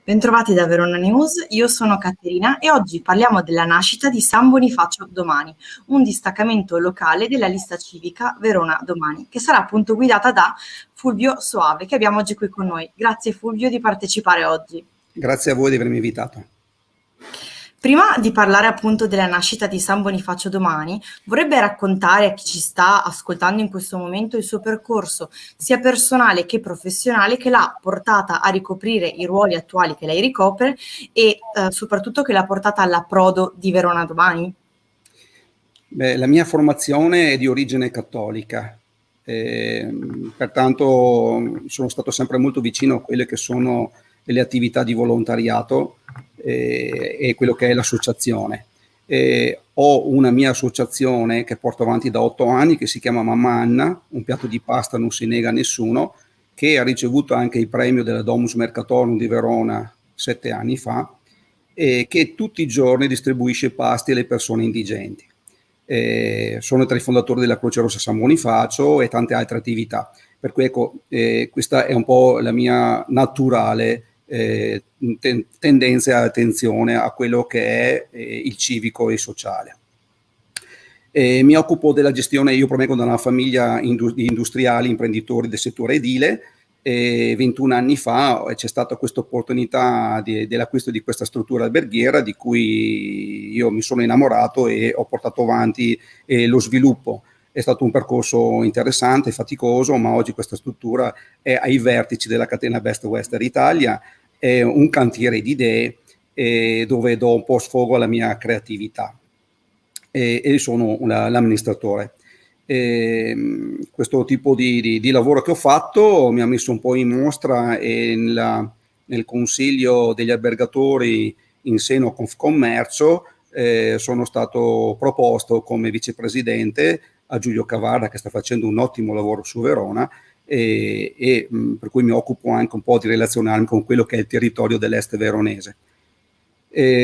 Bentrovati da Verona News, io sono Caterina e oggi parliamo della nascita di San Bonifacio Domani, un distaccamento locale della lista civica Verona Domani, che sarà appunto guidata da Fulvio Soave, che abbiamo oggi qui con noi. Grazie Fulvio di partecipare oggi. Grazie a voi di avermi invitato. Prima di parlare appunto della nascita di San Bonifacio Domani, vorrebbe raccontare a chi ci sta ascoltando in questo momento il suo percorso, sia personale che professionale, che l'ha portata a ricoprire i ruoli attuali che lei ricopre e soprattutto che l'ha portata all'approdo di Verona Domani? Beh, la mia formazione è di origine cattolica, pertanto sono stato sempre molto vicino a quelle che sono le attività di volontariato e quello che è l'associazione. Ho una mia associazione che porto avanti da 8 anni che si chiama Mamma Anna, un piatto di pasta non si nega a nessuno, che ha ricevuto anche il premio della Domus Mercatorum di Verona 7 anni fa e che tutti i giorni distribuisce pasti alle persone indigenti. Sono tra i fondatori della Croce Rossa San Bonifacio e tante altre attività, per cui ecco, questa è un po' la mia naturale tendenza e attenzione a quello che è il civico e il sociale. Mi occupo della gestione, io provengo da una famiglia di industriali, imprenditori del settore edile, e 21 anni fa c'è stata questa opportunità dell'acquisto di questa struttura alberghiera di cui io mi sono innamorato e ho portato avanti lo sviluppo. È stato un percorso interessante, faticoso, ma oggi questa struttura è ai vertici della catena Best Western Italia, è un cantiere di idee dove do un po' sfogo alla mia creatività e sono l'amministratore. Questo tipo di lavoro che ho fatto mi ha messo un po' in mostra nel consiglio degli albergatori in seno a Confcommercio. Sono stato proposto come vicepresidente a Giulio Cavarra, che sta facendo un ottimo lavoro su Verona, per cui mi occupo anche un po' di relazionarmi con quello che è il territorio dell'est veronese.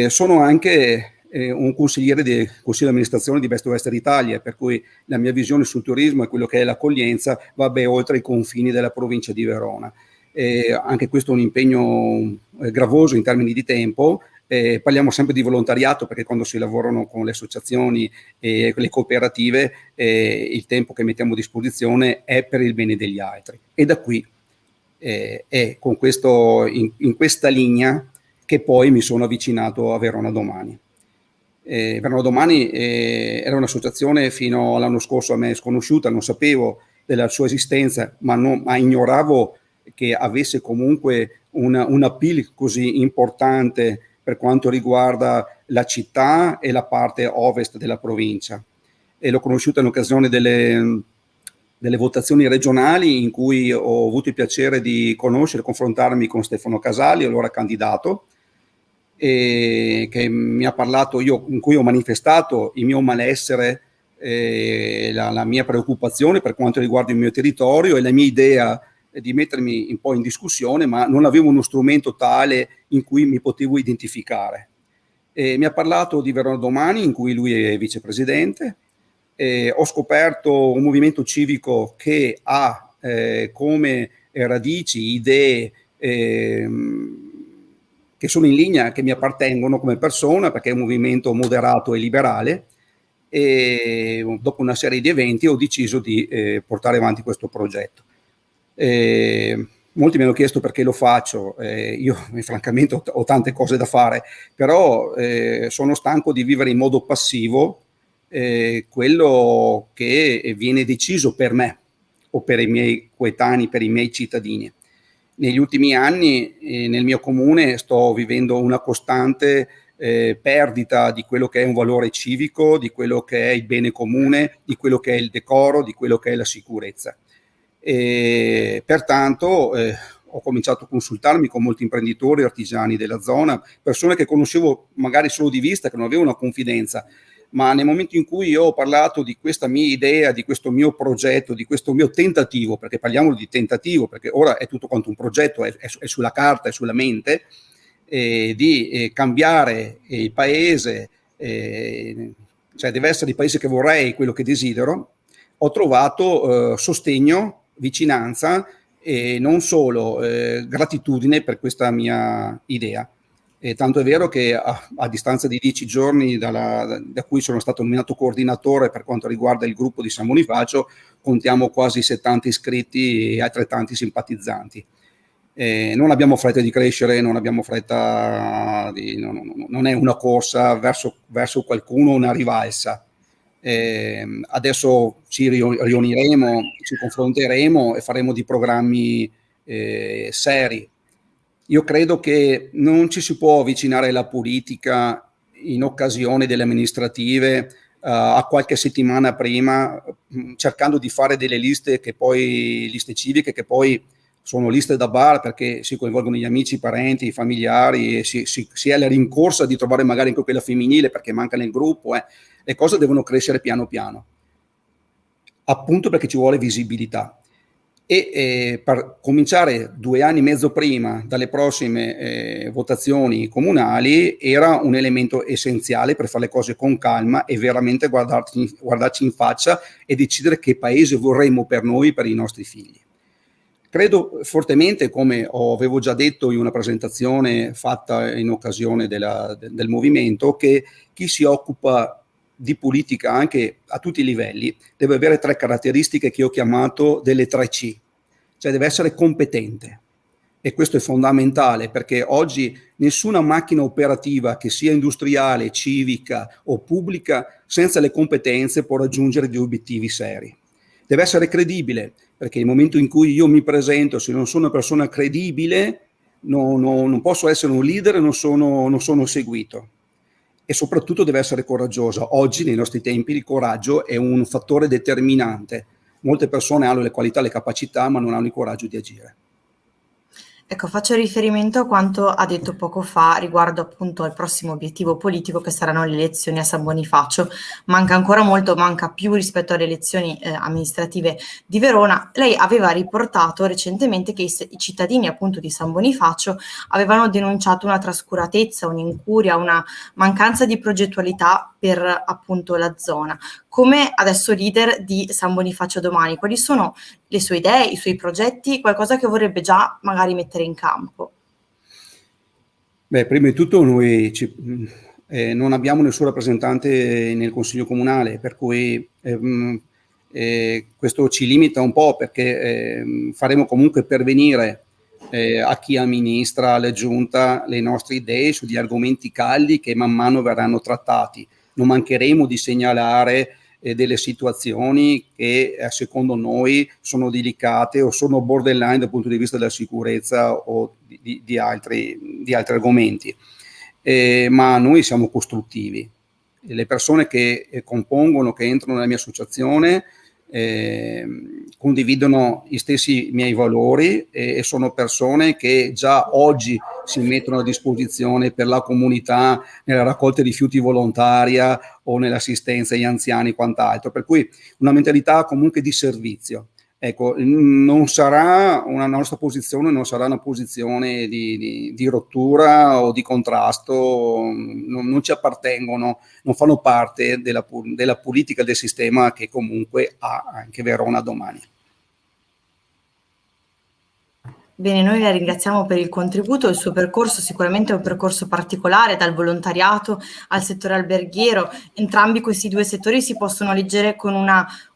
Sono anche un consigliere del consiglio di amministrazione di Best Western Italia, per cui la mia visione sul turismo e quello che è l'accoglienza va ben oltre i confini della provincia di Verona. Anche questo è un impegno gravoso in termini di tempo. Parliamo sempre di volontariato, perché quando si lavorano con le associazioni e le cooperative il tempo che mettiamo a disposizione è per il bene degli altri, e da qui è con questo, in questa linea che poi mi sono avvicinato a Verona Domani. Verona Domani era un'associazione fino all'anno scorso a me sconosciuta, non sapevo della sua esistenza, ma ignoravo che avesse comunque un appeal così importante per quanto riguarda la città e la parte ovest della provincia. E l'ho conosciuta in occasione delle votazioni regionali in cui ho avuto il piacere di conoscere e confrontarmi con Stefano Casali, allora candidato, che mi ha parlato, in cui ho manifestato il mio malessere, la mia preoccupazione per quanto riguarda il mio territorio e la mia idea di mettermi un po' in discussione, ma non avevo uno strumento tale in cui mi potevo identificare. Mi ha parlato di Verona Domani, in cui lui è vicepresidente. Ho scoperto un movimento civico che ha come radici idee che sono in linea, che mi appartengono come persona, perché è un movimento moderato e liberale, e dopo una serie di eventi ho deciso di portare avanti questo progetto. Molti mi hanno chiesto perché lo faccio, io francamente ho tante cose da fare, però sono stanco di vivere in modo passivo quello che viene deciso per me o per i miei coetanei, per i miei cittadini. Negli ultimi anni nel mio comune sto vivendo una costante perdita di quello che è un valore civico, di quello che è il bene comune, di quello che è il decoro, di quello che è la sicurezza. Pertanto ho cominciato a consultarmi con molti imprenditori, artigiani della zona, persone che conoscevo magari solo di vista, che non avevano una confidenza, ma nel momento in cui io ho parlato di questa mia idea, di questo mio progetto, di questo mio tentativo, perché parliamo di tentativo, perché ora è tutto quanto un progetto, è sulla carta, è sulla mente, di cambiare il paese, cioè deve essere il paese che vorrei, quello che desidero, ho trovato sostegno, vicinanza e non solo gratitudine per questa mia idea. E tanto è vero che a distanza di 10 giorni da cui sono stato nominato coordinatore per quanto riguarda il gruppo di San Bonifacio, contiamo quasi 70 iscritti e altrettanti simpatizzanti. Non abbiamo fretta di crescere, non abbiamo fretta non è una corsa verso qualcuno, una rivalsa. Adesso ci riuniremo, ci confronteremo e faremo di programmi seri. Io credo che non ci si può avvicinare alla politica in occasione delle amministrative a qualche settimana prima, cercando di fare delle liste civiche che poi sono liste da bar, perché si coinvolgono gli amici, i parenti, i familiari, e si è alla rincorsa di trovare magari anche quella femminile perché manca nel gruppo. Le cose devono crescere piano piano, appunto perché ci vuole visibilità. E per cominciare 2 anni e mezzo prima dalle prossime votazioni comunali era un elemento essenziale per fare le cose con calma e veramente guardarci in faccia e decidere che paese vorremmo per noi, per i nostri figli. Credo fortemente, come avevo già detto in una presentazione fatta in occasione del movimento, che chi si occupa di politica anche a tutti i livelli deve avere 3 caratteristiche che ho chiamato delle 3C, cioè deve essere competente, e questo è fondamentale perché oggi nessuna macchina operativa che sia industriale, civica o pubblica senza le competenze può raggiungere degli obiettivi seri. Deve essere credibile, perché nel momento in cui io mi presento, se non sono una persona credibile, non posso essere un leader e non sono seguito. E soprattutto deve essere coraggiosa. Oggi, nei nostri tempi, il coraggio è un fattore determinante. Molte persone hanno le qualità, le capacità, ma non hanno il coraggio di agire. Ecco, faccio riferimento a quanto ha detto poco fa riguardo appunto al prossimo obiettivo politico che saranno le elezioni a San Bonifacio. Manca ancora molto, manca più rispetto alle elezioni amministrative di Verona. Lei aveva riportato recentemente che i cittadini appunto di San Bonifacio avevano denunciato una trascuratezza, un'incuria, una mancanza di progettualità per appunto la zona. Come adesso leader di San Bonifacio Domani, quali sono le sue idee, i suoi progetti, qualcosa che vorrebbe già magari mettere in campo? Beh, prima di tutto noi non abbiamo nessun rappresentante nel Consiglio Comunale, per cui questo ci limita un po', perché faremo comunque pervenire a chi amministra, alla Giunta, le nostre idee sugli argomenti caldi che man mano verranno trattati. Non mancheremo di segnalare delle situazioni che secondo noi sono delicate o sono borderline dal punto di vista della sicurezza o di altri argomenti, ma noi siamo costruttivi. Le persone che compongono, che entrano nella mia associazione, condividono gli stessi miei valori e sono persone che già oggi si mettono a disposizione per la comunità nella raccolta rifiuti volontaria o nell'assistenza agli anziani e quant'altro, per cui una mentalità comunque di servizio. Ecco, non sarà una nostra posizione, non sarà una posizione di rottura o di contrasto, non ci appartengono, non fanno parte della politica del sistema che comunque ha anche Verona domani. Bene, noi la ringraziamo per il contributo. Il suo percorso sicuramente è un percorso particolare, dal volontariato al settore alberghiero. Entrambi questi 2 settori si possono leggere con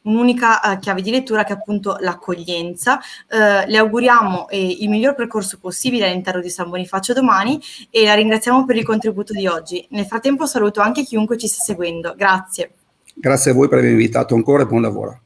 un'unica chiave di lettura, che è appunto l'accoglienza. Le auguriamo il miglior percorso possibile all'interno di San Bonifacio Domani e la ringraziamo per il contributo di oggi. Nel frattempo saluto anche chiunque ci sta seguendo. Grazie. Grazie a voi per avermi invitato ancora e buon lavoro.